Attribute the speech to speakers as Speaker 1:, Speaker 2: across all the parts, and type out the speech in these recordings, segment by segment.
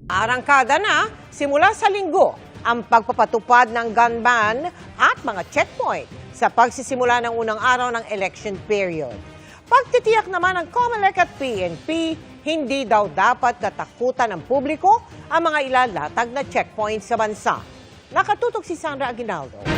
Speaker 1: Arangkada na simula sa linggo ang pagpapatupad ng gun ban at mga checkpoint sa pagsisimula ng unang araw ng election period. Pagtitiyak naman ng COMELEC at PNP, hindi daw dapat katakutan ng publiko ang mga ilalatag na checkpoint sa bansa. Nakatutok si Sandra Aguinaldo.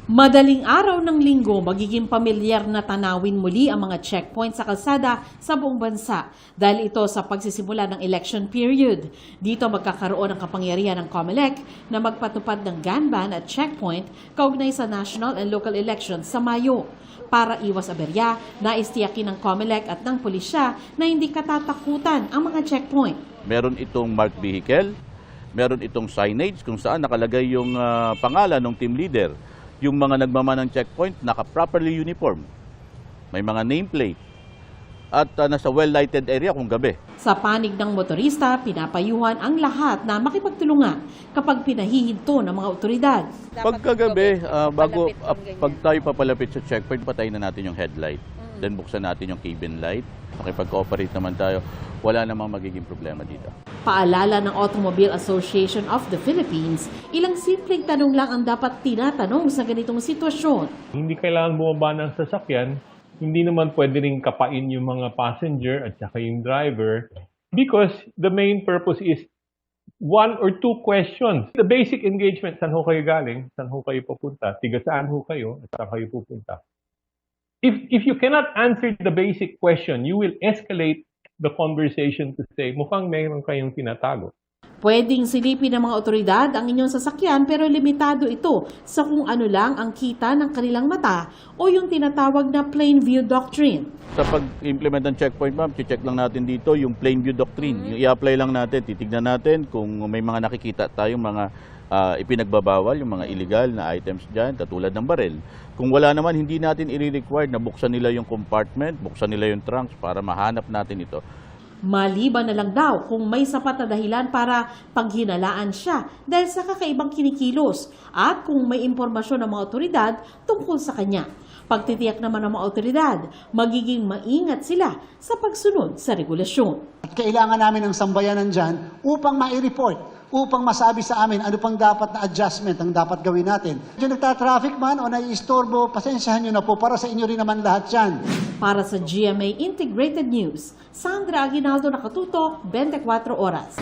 Speaker 2: Madaling araw ng linggo, magiging pamilyar na tanawin muli ang mga checkpoint sa kalsada sa buong bansa dahil ito sa pagsisimula ng election period. Dito magkakaroon ng kapangyarihan ng COMELEC na magpatupad ng gun ban at checkpoint kaugnay sa national and local elections sa Mayo. Para iwas aberya, naistiyakin ng COMELEC at ng pulisya na hindi katatakutan ang mga checkpoint.
Speaker 3: Meron itong marked vehicle, meron itong signage kung saan nakalagay yung pangalan ng team leader. Yung mga nagmaman ng checkpoint, naka-properly uniform. May mga nameplate. At nasa well-lighted area kung gabi.
Speaker 2: Sa panig ng motorista, pinapayuhan ang lahat na makipagtulungan kapag pinahihinto ng mga otoridad.
Speaker 3: Pagkagabi, pag tayo papalapit sa checkpoint, patayin na natin yung headlight. Then buksan natin yung cabin light. Makipag-cooperate naman tayo. Wala namang magiging problema dito.
Speaker 2: Paalala ng Automobile Association of the Philippines, ilang simpleng tanong lang ang dapat tinatanong sa ganitong sitwasyon.
Speaker 4: Hindi kailangan bumaba ng sasakyan, hindi naman pwede rin kapain yung mga passenger at saka yung driver because the main purpose is one or two questions. The basic engagement, saan ho kayo galing, saan ho kayo pupunta, tiga saan ho kayo, at saan kayo pupunta. If you cannot answer the basic question, you will escalate the conversation to say, mukhang mayroon kayong tinatago.
Speaker 2: Pwedeng silipin ng mga otoridad ang inyong sasakyan pero limitado ito sa kung ano lang ang kita ng kanilang mata o yung tinatawag na plain view doctrine.
Speaker 3: Sa pag-implement ng checkpoint, ma'am, check lang natin dito yung plain view doctrine. Yung i-apply lang natin, titignan natin kung may mga nakikita tayong mga ipinagbabawal, yung mga illegal na items dyan, katulad ng baril. Kung wala naman, hindi natin i-require na buksan nila yung compartment, buksan nila yung trunks para mahanap natin ito.
Speaker 2: Maliban na lang daw kung may sapat na dahilan para paghinalaan siya dahil sa kakaibang kinikilos at kung may impormasyon ng mga otoridad tungkol sa kanya. Pagtitiyak naman ng mga otoridad, magiging maingat sila sa pagsunod sa regulasyon.
Speaker 5: Kailangan namin ng sambayanan dyan upang ma-report, upang masabi sa amin ano pang dapat na adjustment ang dapat gawin natin. Yung nagtatraffic man o naiistorbo, pasensyahan nyo na po para sa inyo rin naman lahat yan.
Speaker 2: Para sa GMA Integrated News, Sandra Aguinaldo, nakatutok, 24 oras.